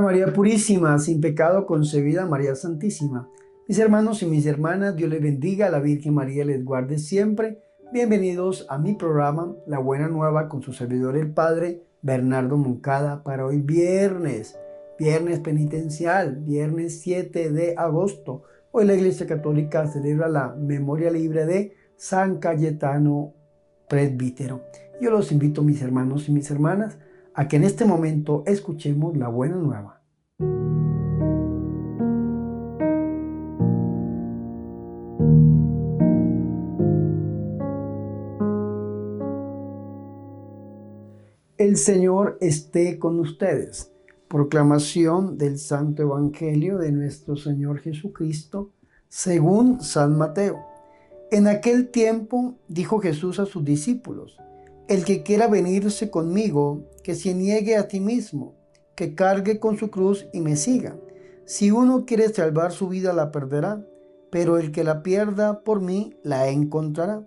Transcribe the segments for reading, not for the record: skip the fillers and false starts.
María Purísima, sin pecado concebida, María Santísima. Mis hermanos y mis hermanas, Dios les bendiga, la Virgen María les guarde siempre. Bienvenidos a mi programa, La Buena Nueva, con su servidor el Padre Bernardo Moncada, para hoy viernes penitencial, viernes 7 de agosto. Hoy la Iglesia Católica celebra la memoria libre de San Cayetano Presbítero. Yo los invito, mis hermanos y mis hermanas, a que en este momento escuchemos la buena nueva. El Señor esté con ustedes. Proclamación del Santo Evangelio de nuestro Señor Jesucristo, según San Mateo. En aquel tiempo dijo Jesús a sus discípulos: el que quiera venirse conmigo, que se niegue a sí mismo, que cargue con su cruz y me siga. Si uno quiere salvar su vida, la perderá, pero el que la pierda por mí, la encontrará.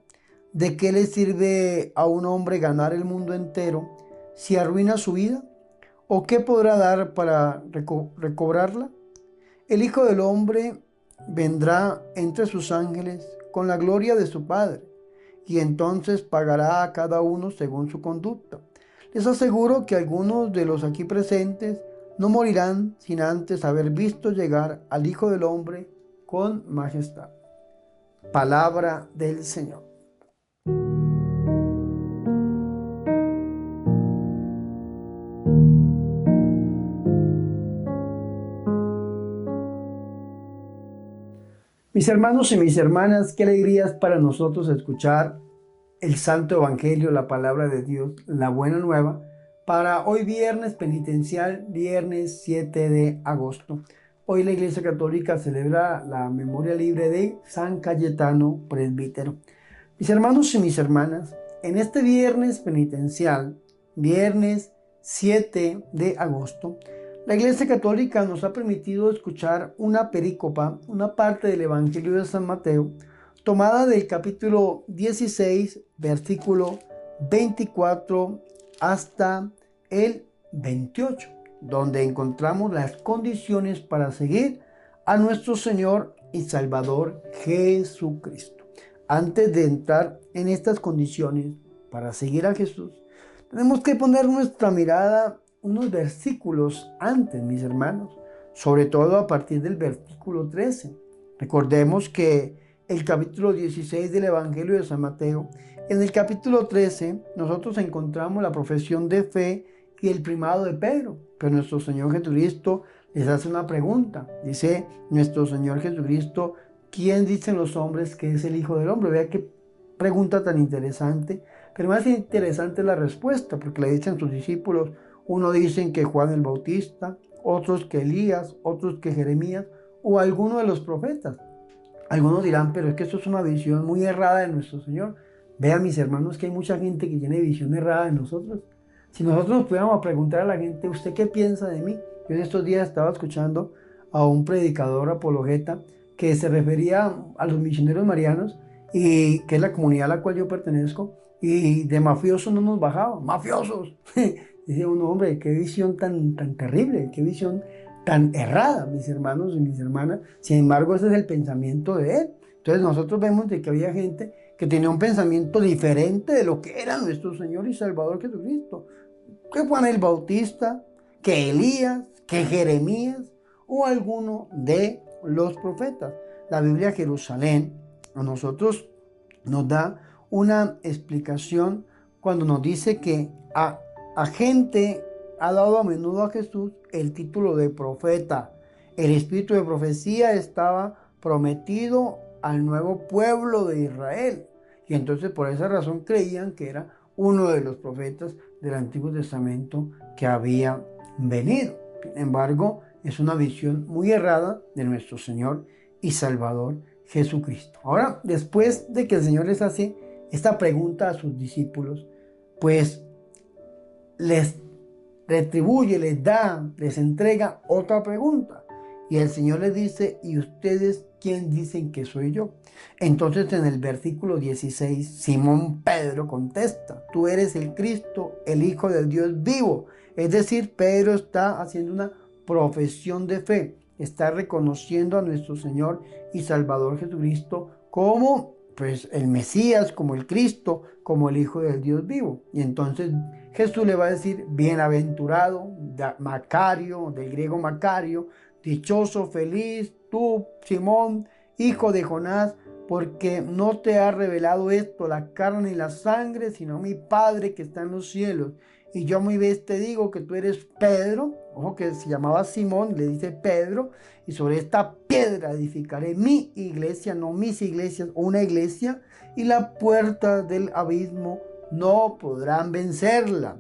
¿De qué le sirve a un hombre ganar el mundo entero si arruina su vida? ¿O qué podrá dar para recobrarla? El Hijo del Hombre vendrá entre sus ángeles con la gloria de su Padre, y entonces pagará a cada uno según su conducta. Les aseguro que algunos de los aquí presentes no morirán sin antes haber visto llegar al Hijo del Hombre con majestad. Palabra del Señor. Mis hermanos y mis hermanas, qué alegría es para nosotros escuchar el Santo Evangelio, la palabra de Dios, la buena nueva, para hoy viernes penitencial, viernes 7 de agosto. Hoy la Iglesia Católica celebra la memoria libre de San Cayetano Presbítero. Mis hermanos y mis hermanas, en este viernes penitencial, viernes 7 de agosto, la Iglesia Católica nos ha permitido escuchar una perícopa, una parte del Evangelio de San Mateo, tomada del capítulo 16, versículo 24 hasta el 28, donde encontramos las condiciones para seguir a nuestro Señor y Salvador Jesucristo. Antes de entrar en estas condiciones para seguir a Jesús, tenemos que poner nuestra mirada unos versículos antes, mis hermanos, sobre todo a partir del versículo 13. Recordemos que el capítulo 16 del Evangelio de San Mateo, en el capítulo 13, nosotros encontramos la profesión de fe y el primado de Pedro. Pero nuestro Señor Jesucristo les hace una pregunta. Dice nuestro Señor Jesucristo: ¿quién dicen los hombres que es el Hijo del Hombre? Vea qué pregunta tan interesante. Pero más interesante es la respuesta, porque le dicen sus discípulos: uno dicen que Juan el Bautista, otros que Elías, otros que Jeremías o alguno de los profetas. Algunos dirán: pero es que esto es una visión muy errada de nuestro Señor. Vean, mis hermanos, que hay mucha gente que tiene visión errada de nosotros. Si nosotros nos pudiéramos preguntar a la gente: ¿usted qué piensa de mí? Yo en estos días estaba escuchando a un predicador apologeta que se refería a los misioneros marianos, y que es la comunidad a la cual yo pertenezco, y de mafiosos no nos bajaba. ¡Mafiosos! Dice uno: hombre, qué visión tan terrible, qué visión tan errada, mis hermanos y mis hermanas. Sin embargo, ese es el pensamiento de él. Entonces nosotros vemos de que había gente que tenía un pensamiento diferente de lo que era nuestro Señor y Salvador Jesucristo. Que Juan el Bautista, que Elías, que Jeremías o alguno de los profetas. La Biblia Jerusalén a nosotros nos da una explicación cuando nos dice que a gente ha dado a menudo a Jesús el título de profeta. El espíritu de profecía estaba prometido al nuevo pueblo de Israel. Y entonces por esa razón creían que era uno de los profetas del Antiguo Testamento que había venido. Sin embargo, es una visión muy errada de nuestro Señor y Salvador Jesucristo. Ahora, después de que el Señor les hace esta pregunta a sus discípulos, pues les retribuye, les da, les entrega otra pregunta. Y el Señor les dice: ¿y ustedes quién dicen que soy yo? Entonces en el versículo 16, Simón Pedro contesta: tú eres el Cristo, el Hijo del Dios vivo. Es decir, Pedro está haciendo una profesión de fe. Está reconociendo a nuestro Señor y Salvador Jesucristo como pues el Mesías, como el Cristo, como el Hijo del Dios vivo. Y entonces Jesús le va a decir, bienaventurado, Macario, del griego Macario, dichoso, feliz, tú, Simón, hijo de Jonás, porque no te ha revelado esto la carne y la sangre, sino mi Padre que está en los cielos. Y yo a mi vez te digo que tú eres Pedro, ojo que se llamaba Simón, le dice Pedro, y sobre esta piedra edificaré mi iglesia, no mis iglesias, una iglesia, y las puertas del abismo no podrán vencerla.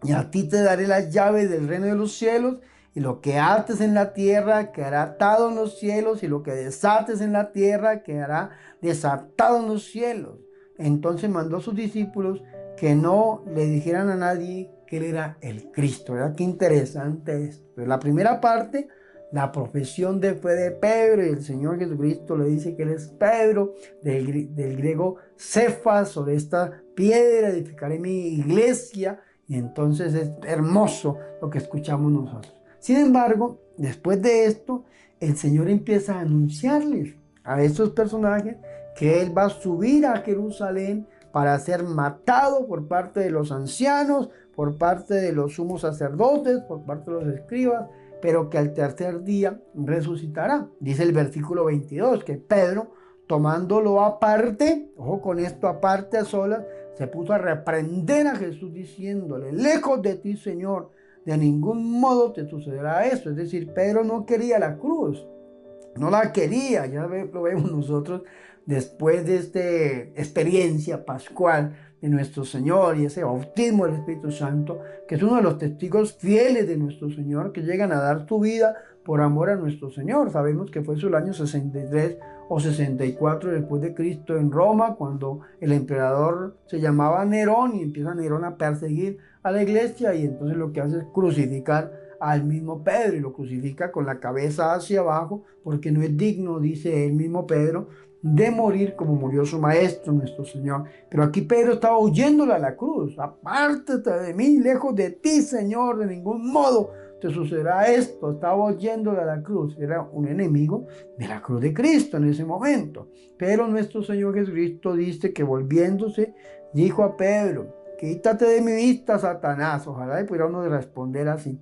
Y a ti te daré las llaves del reino de los cielos, y lo que ates en la tierra quedará atado en los cielos, y lo que desates en la tierra quedará desatado en los cielos. Entonces mandó a sus discípulos que no le dijeran a nadie que él era el Cristo. ¿Verdad? Qué interesante esto. La primera parte, la profesión de fe de Pedro, y el Señor Jesucristo le dice que él es Pedro, del griego Cefas, sobre esta piedra edificaré mi iglesia. Y entonces es hermoso lo que escuchamos nosotros. Sin embargo, después de esto, el Señor empieza a anunciarles a estos personajes que Él va a subir a Jerusalén para ser matado por parte de los ancianos, por parte de los sumos sacerdotes, por parte de los escribas, pero que al tercer día resucitará. Dice el versículo 22 que Pedro, tomándolo aparte, ojo con esto, aparte a solas, se puso a reprender a Jesús diciéndole, lejos de ti, Señor, de ningún modo te sucederá eso. Es decir, Pedro no quería la cruz, no la quería. Ya lo vemos nosotros después de esta experiencia pascual de nuestro Señor y ese bautismo del Espíritu Santo, que es uno de los testigos fieles de nuestro Señor, que llegan a dar su vida por amor a nuestro Señor. Sabemos que fue en el año 63 o 64 después de Cristo en Roma, cuando el emperador se llamaba Nerón y empieza Nerón a perseguir a la iglesia, y entonces lo que hace es crucificar al mismo Pedro, y lo crucifica con la cabeza hacia abajo, porque no es digno, dice el mismo Pedro, de morir como murió su maestro, nuestro Señor. Pero aquí Pedro estaba huyéndole a la cruz. Apártate de mí, lejos de ti, Señor, de ningún modo te sucederá esto. Estaba huyéndole a la cruz. Era un enemigo de la cruz de Cristo en ese momento. Pero nuestro Señor Jesucristo dice que volviéndose, dijo a Pedro, quítate de mi vista, Satanás. Ojalá pudiera uno responder así.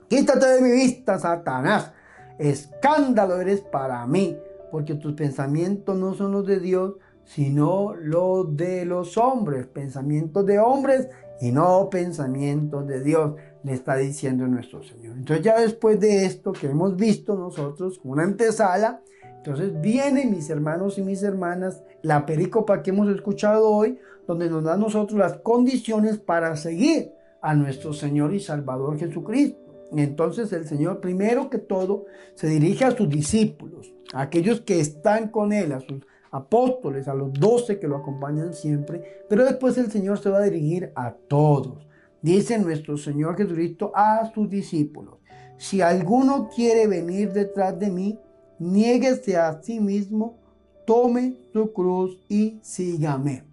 Quítate de mi vista, Satanás. Escándalo eres para mí, porque tus pensamientos no son los de Dios, sino los de los hombres. Pensamientos de hombres y no pensamientos de Dios, le está diciendo nuestro Señor. Entonces ya después de esto que hemos visto nosotros, una antesala, entonces vienen, mis hermanos y mis hermanas, la perícopa que hemos escuchado hoy, donde nos da a nosotros las condiciones para seguir a nuestro Señor y Salvador Jesucristo. Entonces el Señor, primero que todo, se dirige a sus discípulos, a aquellos que están con Él, a sus apóstoles, a los 12 que lo acompañan siempre, pero después el Señor se va a dirigir a todos. Dice nuestro Señor Jesucristo a sus discípulos, si alguno quiere venir detrás de mí, niéguese a sí mismo, tome su cruz y sígame.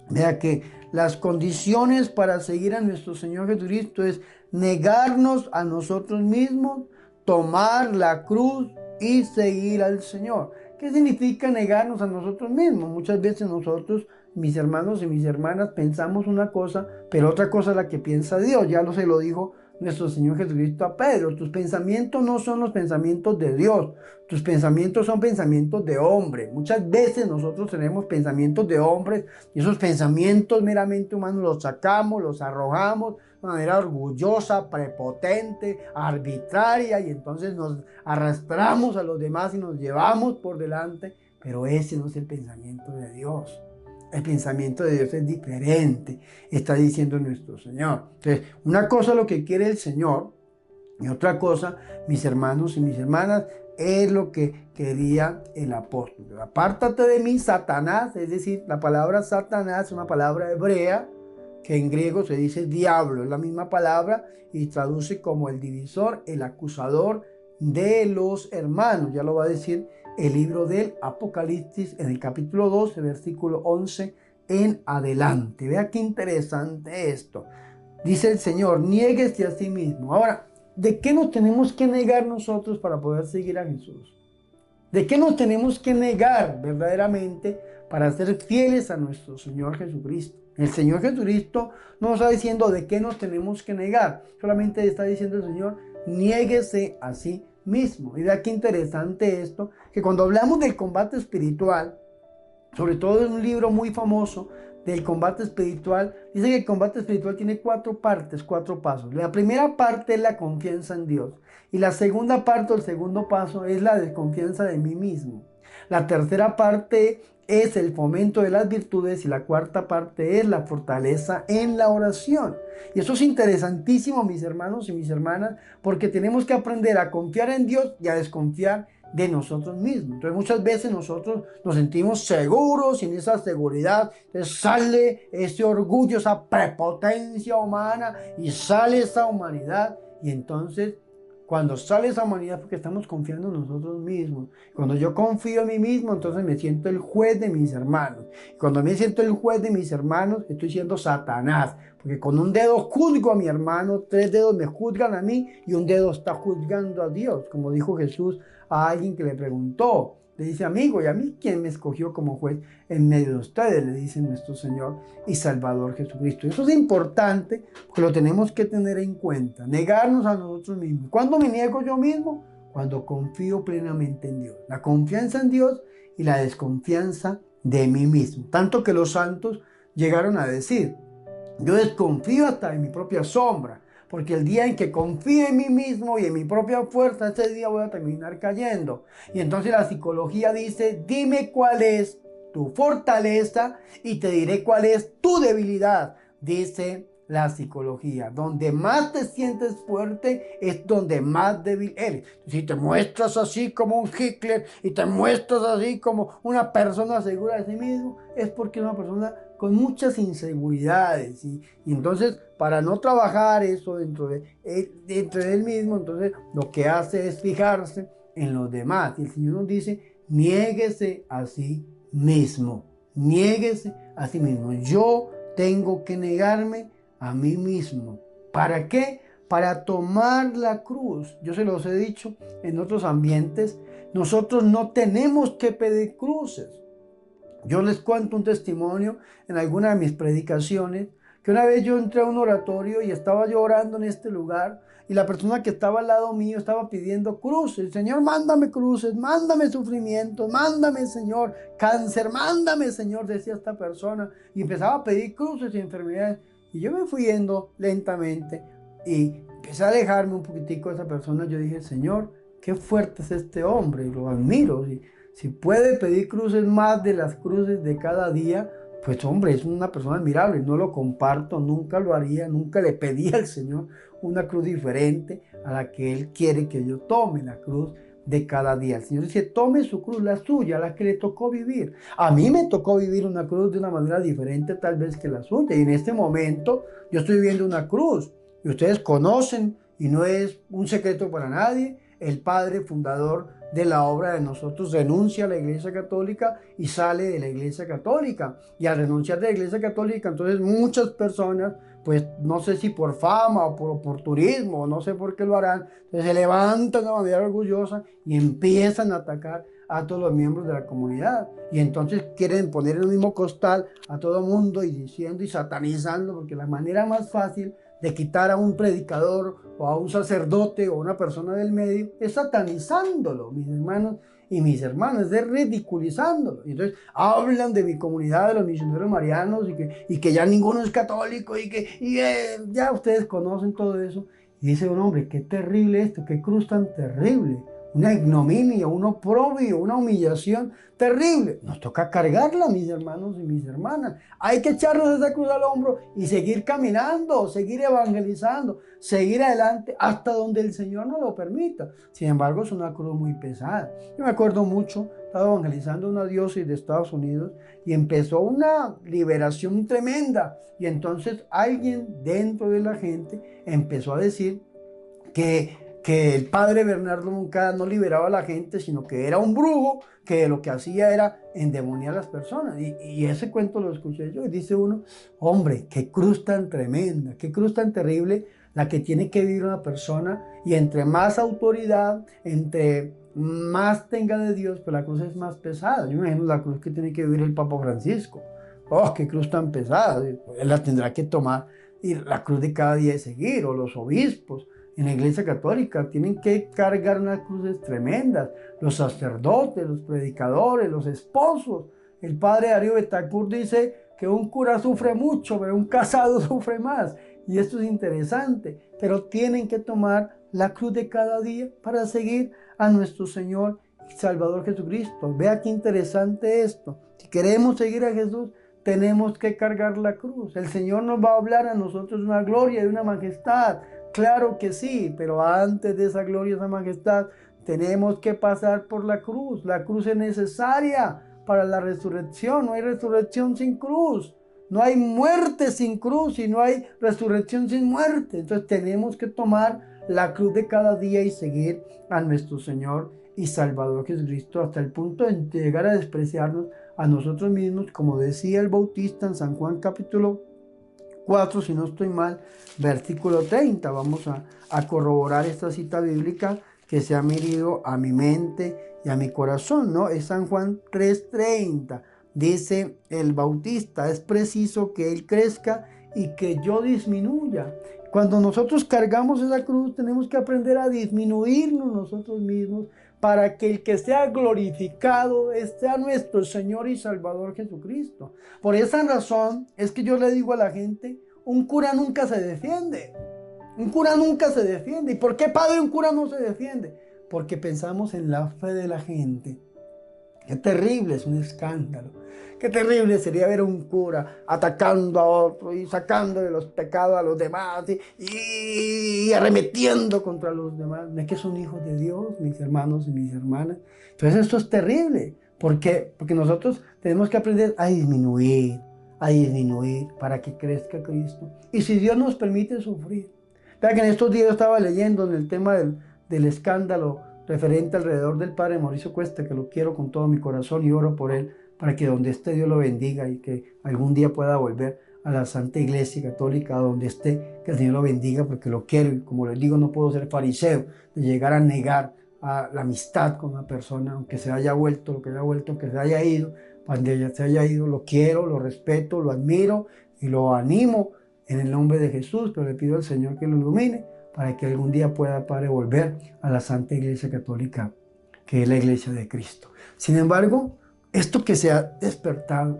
Vea que las condiciones para seguir a nuestro Señor Jesucristo es negarnos a nosotros mismos, tomar la cruz y seguir al Señor. ¿Qué significa negarnos a nosotros mismos? Muchas veces nosotros, mis hermanos y mis hermanas, pensamos una cosa, pero otra cosa es la que piensa Dios. Ya se lo dijo nuestro Señor Jesucristo a Pedro. Tus pensamientos no son los pensamientos de Dios. Tus pensamientos son pensamientos de hombre. Muchas veces nosotros tenemos pensamientos de hombres y esos pensamientos meramente humanos los sacamos, los arrojamos de manera orgullosa, prepotente, arbitraria, y entonces nos arrastramos a los demás y nos llevamos por delante. Pero ese no es el pensamiento de Dios. El pensamiento de Dios es diferente, está diciendo nuestro Señor. Entonces, una cosa es lo que quiere el Señor, y otra cosa, mis hermanos y mis hermanas, es lo que quería el apóstol. Apártate de mí, Satanás, es decir, la palabra Satanás es una palabra hebrea, que en griego se dice diablo, es la misma palabra, y traduce como el divisor, el acusador de los hermanos. Ya lo va a decir el libro del Apocalipsis en el capítulo 12, versículo 11 en adelante. Vea qué interesante esto. Dice el Señor, niéguese a sí mismo. Ahora, ¿de qué nos tenemos que negar nosotros para poder seguir a Jesús? ¿De qué nos tenemos que negar verdaderamente para ser fieles a nuestro Señor Jesucristo? El Señor Jesucristo no nos está diciendo de qué nos tenemos que negar, solamente está diciendo el Señor, niéguese a sí mismo. Y vea qué interesante esto, que cuando hablamos del combate espiritual, sobre todo en un libro muy famoso del combate espiritual, dice que el combate espiritual tiene 4 partes, 4 pasos. La primera parte es la confianza en Dios. Y la segunda parte, o el segundo paso, es la desconfianza de mí mismo. La tercera parte es el fomento de las virtudes y la cuarta parte es la fortaleza en la oración. Y eso es interesantísimo, mis hermanos y mis hermanas, porque tenemos que aprender a confiar en Dios y a desconfiar de nosotros mismos. Entonces muchas veces nosotros nos sentimos seguros y en esa seguridad sale ese orgullo, esa prepotencia humana y sale esa humanidad y entonces cuando sale esa humanidad porque estamos confiando en nosotros mismos. Cuando yo confío en mí mismo, entonces me siento el juez de mis hermanos. Cuando me siento el juez de mis hermanos, estoy siendo Satanás. Porque con un dedo juzgo a mi hermano, 3 dedos me juzgan a mí y un dedo está juzgando a Dios. Como dijo Jesús a alguien que le preguntó. Le dice, amigo, ¿y a mí quién me escogió como juez en medio de ustedes? Le dice nuestro Señor y Salvador Jesucristo. Eso es importante porque lo tenemos que tener en cuenta. Negarnos a nosotros mismos. ¿Cuándo me niego yo mismo? Cuando confío plenamente en Dios. La confianza en Dios y la desconfianza de mí mismo. Tanto que los santos llegaron a decir, yo desconfío hasta de mi propia sombra. Porque el día en que confíe en mí mismo y en mi propia fuerza, ese día voy a terminar cayendo. Y entonces la psicología dice, dime cuál es tu fortaleza y te diré cuál es tu debilidad, dice la psicología. Donde más te sientes fuerte es donde más débil eres. Si te muestras así como un Hitler y te muestras así como una persona segura de sí mismo, es porque es una persona con muchas inseguridades y entonces para no trabajar eso dentro de él mismo, entonces lo que hace es fijarse en los demás. Y el Señor nos dice, niéguese a sí mismo, niéguese a sí mismo. Yo tengo que negarme a mí mismo. ¿Para qué? Para tomar la cruz. Yo se los he dicho en otros ambientes, nosotros no tenemos que pedir cruces. Yo les cuento un testimonio en alguna de mis predicaciones, que una vez yo entré a un oratorio y estaba yo orando en este lugar y la persona que estaba al lado mío estaba pidiendo cruces. Señor, mándame cruces, mándame sufrimientos, mándame, Señor, cáncer, mándame, Señor, decía esta persona. Y empezaba a pedir cruces y enfermedades. Y yo me fui yendo lentamente y empecé a alejarme un poquitico de esa persona. Yo dije, Señor, qué fuerte es este hombre y lo admiro. Si puede pedir cruces más de las cruces de cada día, pues hombre, es una persona admirable. No lo comparto, nunca lo haría, nunca le pedí al Señor una cruz diferente a la que Él quiere que yo tome, la cruz de cada día. El Señor dice, tome su cruz, la suya, la que le tocó vivir. A mí me tocó vivir una cruz de una manera diferente tal vez que la suya. Y en este momento yo estoy viviendo una cruz. Y ustedes conocen, y no es un secreto para nadie, el padre fundador de la obra de nosotros renuncia a la Iglesia Católica y sale de la Iglesia Católica. Y al renunciar de la Iglesia Católica, entonces muchas personas, pues no sé si por fama o por oportunismo, no sé por qué lo harán, entonces se levantan de manera orgullosa y empiezan a atacar a todos los miembros de la comunidad. Y entonces quieren poner en el mismo costal a todo el mundo y diciendo y satanizando, porque la manera más fácil de quitar a un predicador o a un sacerdote o a una persona del medio es satanizándolo, mis hermanos y mis hermanas, es ridiculizándolo. Y entonces hablan de mi comunidad, de los misioneros marianos y que ya ninguno es católico ya ustedes conocen todo eso. Y dice un hombre, qué terrible esto, qué cruz tan terrible. Una ignominia, un oprobio, una humillación terrible. Nos toca cargarla, mis hermanos y mis hermanas. Hay que echarnos esa cruz al hombro y seguir caminando, seguir evangelizando, seguir adelante hasta donde el Señor nos lo permita. Sin embargo, es una cruz muy pesada. Yo me acuerdo mucho, estaba evangelizando una diócesis de Estados Unidos y empezó una liberación tremenda. Y entonces alguien dentro de la gente empezó a decir que el padre Bernardo Moncada no liberaba a la gente, sino que era un brujo, que lo que hacía era endemoniar a las personas. Y ese cuento lo escuché yo y dice uno, hombre, qué cruz tan tremenda, qué cruz tan terrible, la que tiene que vivir una persona, y entre más autoridad, entre más tenga de Dios, pues la cruz es más pesada. Yo me imagino la cruz que tiene que vivir el Papa Francisco. Oh, qué cruz tan pesada. Él la tendrá que tomar, y la cruz de cada día de seguir, o los obispos en la Iglesia Católica tienen que cargar unas cruces tremendas, los sacerdotes, los predicadores, los esposos. El padre Darío Betancourt dice que un cura sufre mucho, pero un casado sufre más. Y esto es interesante, pero tienen que tomar la cruz de cada día para seguir a nuestro Señor y Salvador Jesucristo. Vea qué interesante esto. Si queremos seguir a Jesús, tenemos que cargar la cruz. El Señor nos va a hablar a nosotros de una gloria y de una majestad. Claro que sí, pero antes de esa gloria y esa majestad, tenemos que pasar por la cruz. La cruz es necesaria para la resurrección. No hay resurrección sin cruz. No hay muerte sin cruz y no hay resurrección sin muerte. Entonces tenemos que tomar la cruz de cada día y seguir a nuestro Señor y Salvador Jesucristo hasta el punto de llegar a despreciarnos a nosotros mismos, como decía el Bautista en San Juan capítulo 4, si no estoy mal, versículo 30. Vamos a corroborar esta cita bíblica que se ha metido a mi mente y a mi corazón, ¿no? Es San Juan 3:30. Dice el Bautista, es preciso que Él crezca y que yo disminuya. Cuando nosotros cargamos esa cruz, tenemos que aprender a disminuirnos nosotros mismos para que el que sea glorificado sea nuestro Señor y Salvador Jesucristo. Por esa razón es que yo le digo a la gente, un cura nunca se defiende. Un cura nunca se defiende. ¿Y por qué, padre, un cura no se defiende? Porque pensamos en la fe de la gente. Qué terrible, es un escándalo. Qué terrible sería ver a un cura atacando a otro y sacándole los pecados a los demás y arremetiendo contra los demás. No es que son hijos de Dios, mis hermanos y mis hermanas. Entonces esto es terrible. ¿Por qué? Porque nosotros tenemos que aprender a disminuir para que crezca Cristo. Y si Dios nos permite sufrir. Vea que en estos días yo estaba leyendo en el tema del escándalo referente alrededor del padre Mauricio Cuesta, que lo quiero con todo mi corazón y oro por él, para que donde esté Dios lo bendiga y que algún día pueda volver a la Santa Iglesia Católica, donde esté, que el Señor lo bendiga, porque lo quiero. Y como les digo, no puedo ser fariseo de llegar a negar a la amistad con una persona, aunque se haya vuelto, lo que haya vuelto, aunque se haya ido, cuando ella se haya ido, lo quiero, lo respeto, lo admiro y lo animo en el nombre de Jesús, pero le pido al Señor que lo ilumine para que algún día pueda, Padre, volver a la Santa Iglesia Católica, que es la Iglesia de Cristo. Sin embargo, esto que se ha despertado,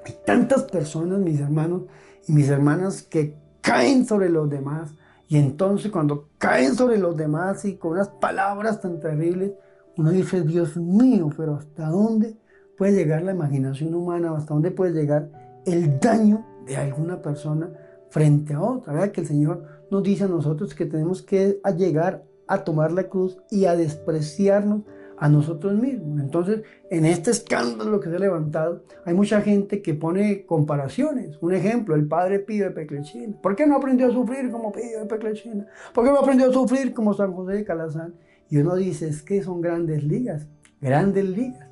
hay tantas personas, mis hermanos y mis hermanas, que caen sobre los demás, y entonces cuando caen sobre los demás y con unas palabras tan terribles, uno dice, Dios mío, pero ¿hasta dónde puede llegar la imaginación humana? ¿Hasta dónde puede llegar el daño de alguna persona frente a otra? ¿Verdad? Que el Señor nos dice a nosotros que tenemos que llegar a tomar la cruz y a despreciarnos a nosotros mismos. Entonces, en este escándalo que se ha levantado, hay mucha gente que pone comparaciones. Un ejemplo, el padre Pío de Pekleshina. ¿Por qué no aprendió a sufrir como Pío de Pekleshina? ¿Por qué no aprendió a sufrir como San José de Calazán? Y uno dice, es que son grandes ligas, grandes ligas.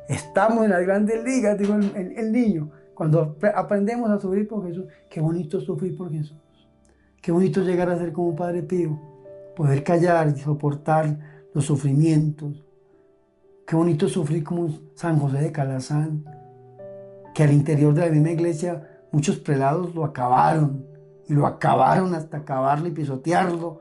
Estamos en las grandes ligas, dijo el niño. Cuando aprendemos a sufrir por Jesús, qué bonito sufrir por Jesús. Qué bonito llegar a ser como un Padre Pío, poder callar y soportar los sufrimientos. Qué bonito sufrir como San José de Calazán, que al interior de la misma iglesia muchos prelados lo acabaron, y lo acabaron hasta acabarlo y pisotearlo.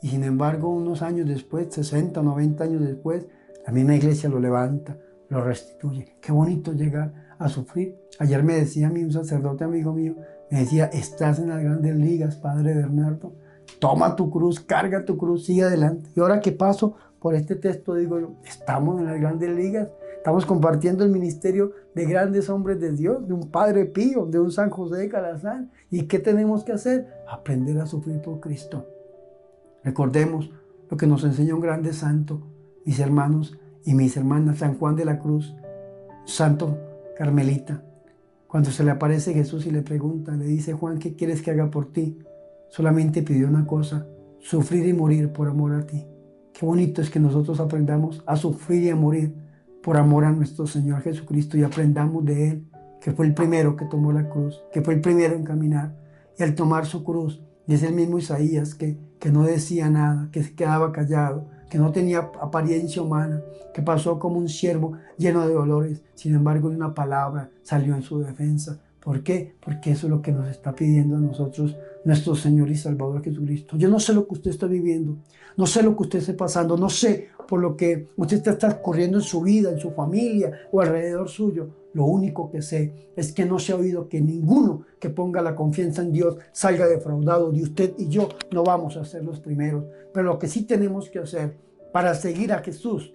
Y sin embargo, unos años después, 60 o 90 años después, la misma iglesia lo levanta, lo restituye. Qué bonito llegar a sufrir. Ayer me decía a mí un sacerdote amigo mío, me decía, estás en las grandes ligas, Padre Bernardo. Toma tu cruz, carga tu cruz, sigue adelante. Y ahora que paso por este texto, digo yo, estamos en las grandes ligas. Estamos compartiendo el ministerio de grandes hombres de Dios, de un Padre Pío, de un San José de Calazán. ¿Y qué tenemos que hacer? Aprender a sufrir por Cristo. Recordemos lo que nos enseña un grande santo, mis hermanos y mis hermanas, San Juan de la Cruz, santo carmelita. Cuando se le aparece Jesús y le pregunta, le dice, Juan, ¿qué quieres que haga por ti? Solamente pidió una cosa, sufrir y morir por amor a ti. Qué bonito es que nosotros aprendamos a sufrir y a morir por amor a nuestro Señor Jesucristo y aprendamos de Él, que fue el primero que tomó la cruz, que fue el primero en caminar. Y al tomar su cruz Dice el mismo Isaías que no decía nada, que se quedaba callado, que no tenía apariencia humana, que pasó como un siervo lleno de dolores. Sin embargo, una palabra salió en su defensa. ¿Por qué? Porque eso es lo que nos está pidiendo a nosotros nuestro Señor y Salvador Jesucristo. Yo no sé lo que usted está viviendo, no sé lo que usted esté pasando, no sé por lo que usted está transcurriendo en su vida, en su familia o alrededor suyo. Lo único que sé es que no se ha oído que ninguno que ponga la confianza en Dios salga defraudado. De usted y yo no vamos a ser los primeros. Pero lo que sí tenemos que hacer para seguir a Jesús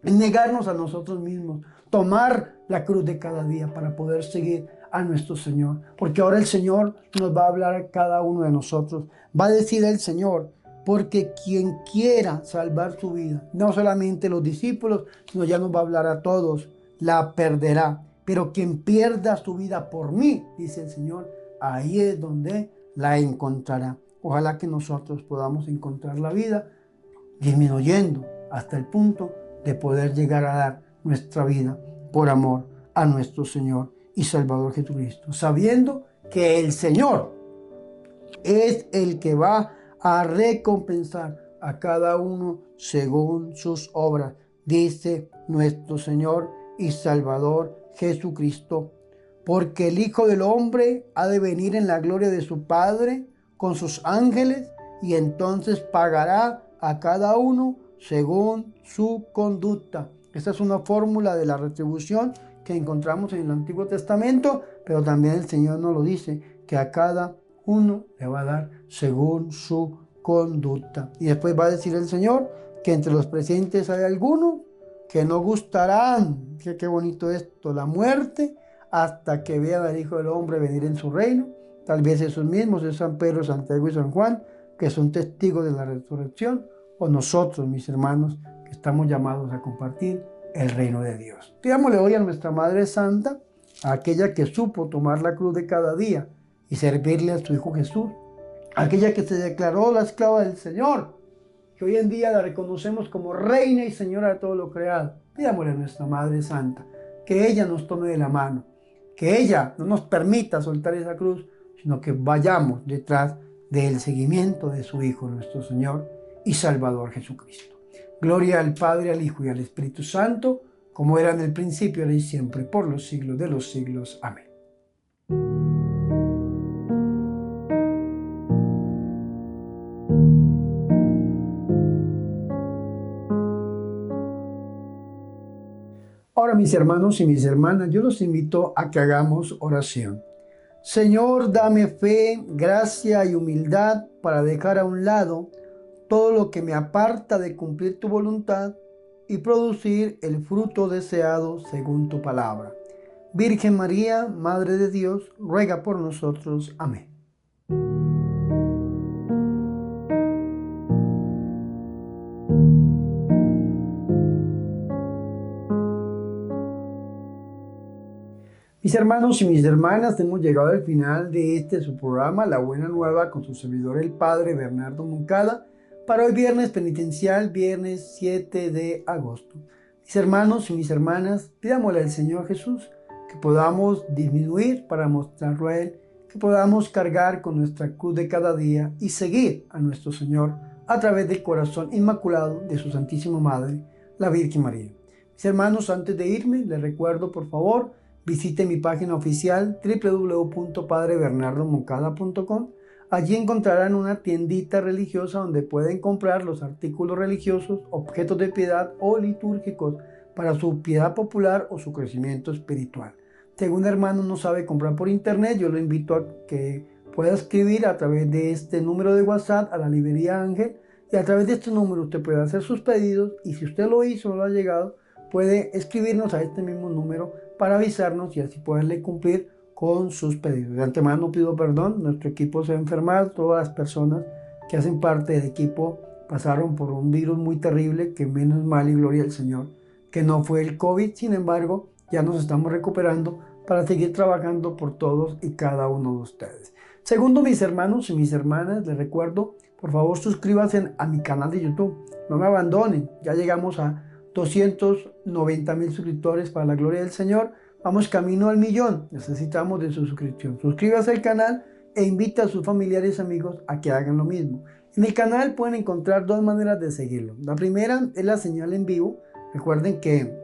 es negarnos a nosotros mismos, tomar la cruz de cada día para poder seguir a nuestro Señor. Porque ahora el Señor nos va a hablar a cada uno de nosotros. Va a decir el Señor, porque quien quiera salvar su vida, no solamente los discípulos, sino ya nos va a hablar a todos, la perderá. Pero quien pierda su vida por mí, dice el Señor, ahí es donde la encontrará. Ojalá que nosotros podamos encontrar la vida disminuyendo hasta el punto de poder llegar a dar nuestra vida por amor a nuestro Señor y Salvador Jesucristo, sabiendo que el Señor es el que va a recompensar a cada uno según sus obras, dice nuestro Señor y Salvador Jesucristo. Porque el Hijo del Hombre ha de venir en la gloria de su Padre con sus ángeles, y entonces pagará a cada uno según su conducta. Esta es una fórmula de la retribución que encontramos en el Antiguo Testamento, pero también el Señor nos lo dice, que a cada uno le va a dar según su conducta. Y después va a decir el Señor que entre los presentes hay algunos que no gustarán, qué bonito esto, la muerte, hasta que vean al Hijo del Hombre venir en su reino. Tal vez esos mismos es San Pedro, Santiago y San Juan, que son testigos de la resurrección, o nosotros, mis hermanos, que estamos llamados a compartir el reino de Dios. Pidámosle hoy a nuestra Madre Santa, a aquella que supo tomar la cruz de cada día y servirle a su Hijo Jesús, aquella que se declaró la esclava del Señor, que hoy en día la reconocemos como reina y señora de todo lo creado. Pidámosle a nuestra Madre Santa que ella nos tome de la mano, que ella no nos permita soltar esa cruz, sino que vayamos detrás del seguimiento de su Hijo, nuestro Señor y Salvador Jesucristo. Gloria al Padre, al Hijo y al Espíritu Santo, como era en el principio, ahora y siempre, por los siglos de los siglos. Amén. Ahora, mis hermanos y mis hermanas, yo los invito a que hagamos oración. Señor, dame fe, gracia y humildad para dejar a un lado todo lo que me aparta de cumplir tu voluntad y producir el fruto deseado según tu palabra. Virgen María, Madre de Dios, ruega por nosotros. Amén. Mis hermanos y mis hermanas, hemos llegado al final de su programa, La Buena Nueva, con su servidor el Padre Bernardo Moncada, para hoy viernes penitencial, viernes 7 de agosto. Mis hermanos y mis hermanas, pidámosle al Señor Jesús que podamos disminuir para mostrarlo a Él, que podamos cargar con nuestra cruz de cada día y seguir a nuestro Señor a través del corazón inmaculado de su Santísima Madre, la Virgen María. Mis hermanos, antes de irme, les recuerdo, por favor, visite mi página oficial www.padrebernardomoncada.com. Allí encontrarán una tiendita religiosa donde pueden comprar los artículos religiosos, objetos de piedad o litúrgicos para su piedad popular o su crecimiento espiritual. Si algún hermano no sabe comprar por internet, yo lo invito a que pueda escribir a través de este número de WhatsApp a la librería Ángel, y a través de este número usted puede hacer sus pedidos, y si usted lo hizo o lo ha llegado, puede escribirnos a este mismo número para avisarnos y así poderle cumplir con sus pedidos. De antemano pido perdón, nuestro equipo se ha enfermado, todas las personas que hacen parte del equipo pasaron por un virus muy terrible, que menos mal y gloria al Señor que no fue el COVID. Sin embargo, ya nos estamos recuperando para seguir trabajando por todos y cada uno de ustedes. Segundo, mis hermanos y mis hermanas, les recuerdo, por favor suscríbanse a mi canal de YouTube, no me abandonen, ya llegamos a 290,000 suscriptores para la gloria del Señor. Vamos camino al 1,000,000. Necesitamos de su suscripción. Suscríbase al canal e invite a sus familiares y amigos a que hagan lo mismo. En el canal pueden encontrar dos maneras de seguirlo. La primera es la señal en vivo. Recuerden que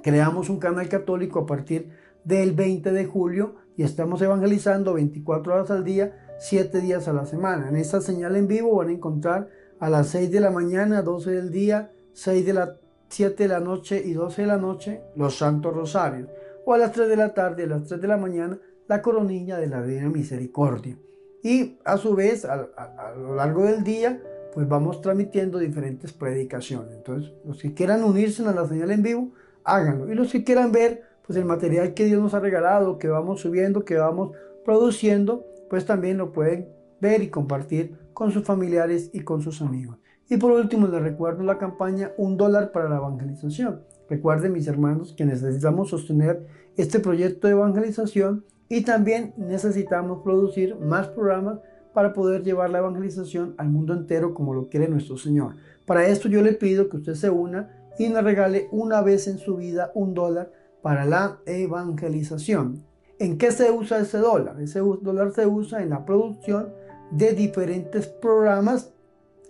creamos un canal católico a partir del 20 de julio y estamos evangelizando 24 horas al día, 7 días a la semana. En esta señal en vivo van a encontrar a las 6 de la mañana, 12 del día, 7 de la noche y 12 de la noche los Santos Rosarios. O a las 3 de la tarde y a las 3 de la mañana la coronilla de la Divina Misericordia. Y a su vez, a lo largo del día, pues vamos transmitiendo diferentes predicaciones. Entonces, los que quieran unirse a la señal en vivo, háganlo. Y los que quieran ver, pues el material que Dios nos ha regalado, que vamos subiendo, que vamos produciendo, pues también lo pueden ver y compartir con sus familiares y con sus amigos. Y por último, les recuerdo la campaña $1 para la evangelización. Recuerden, mis hermanos, que necesitamos sostener este proyecto de evangelización y también necesitamos producir más programas para poder llevar la evangelización al mundo entero como lo quiere nuestro Señor. Para esto yo le pido que usted se una y nos regale una vez en su vida $1 para la evangelización. ¿En qué se usa ese dólar? Ese dólar se usa en la producción de diferentes programas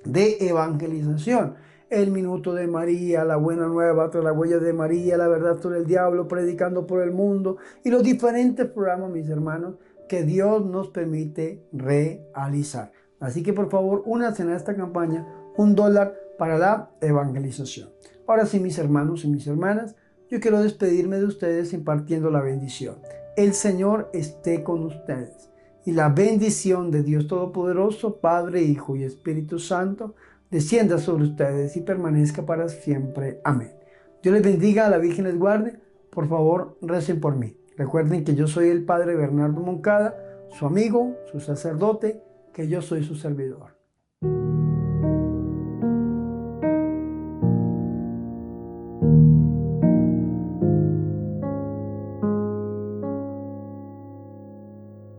de evangelización. El Minuto de María, La Buena Nueva tras las huellas de María, La Verdad sobre el Diablo, Predicando por el Mundo y los diferentes programas, mis hermanos, que Dios nos permite realizar. Así que por favor, únanse a esta campaña, $1 para la evangelización. Ahora sí, mis hermanos y mis hermanas, yo quiero despedirme de ustedes impartiendo la bendición. El Señor esté con ustedes. Y la bendición de Dios Todopoderoso, Padre, Hijo y Espíritu Santo, descienda sobre ustedes y permanezca para siempre. Amén. Dios les bendiga, la Virgen les guarde. Por favor, recen por mí. Recuerden que yo soy el Padre Bernardo Moncada, su amigo, su sacerdote, que yo soy su servidor.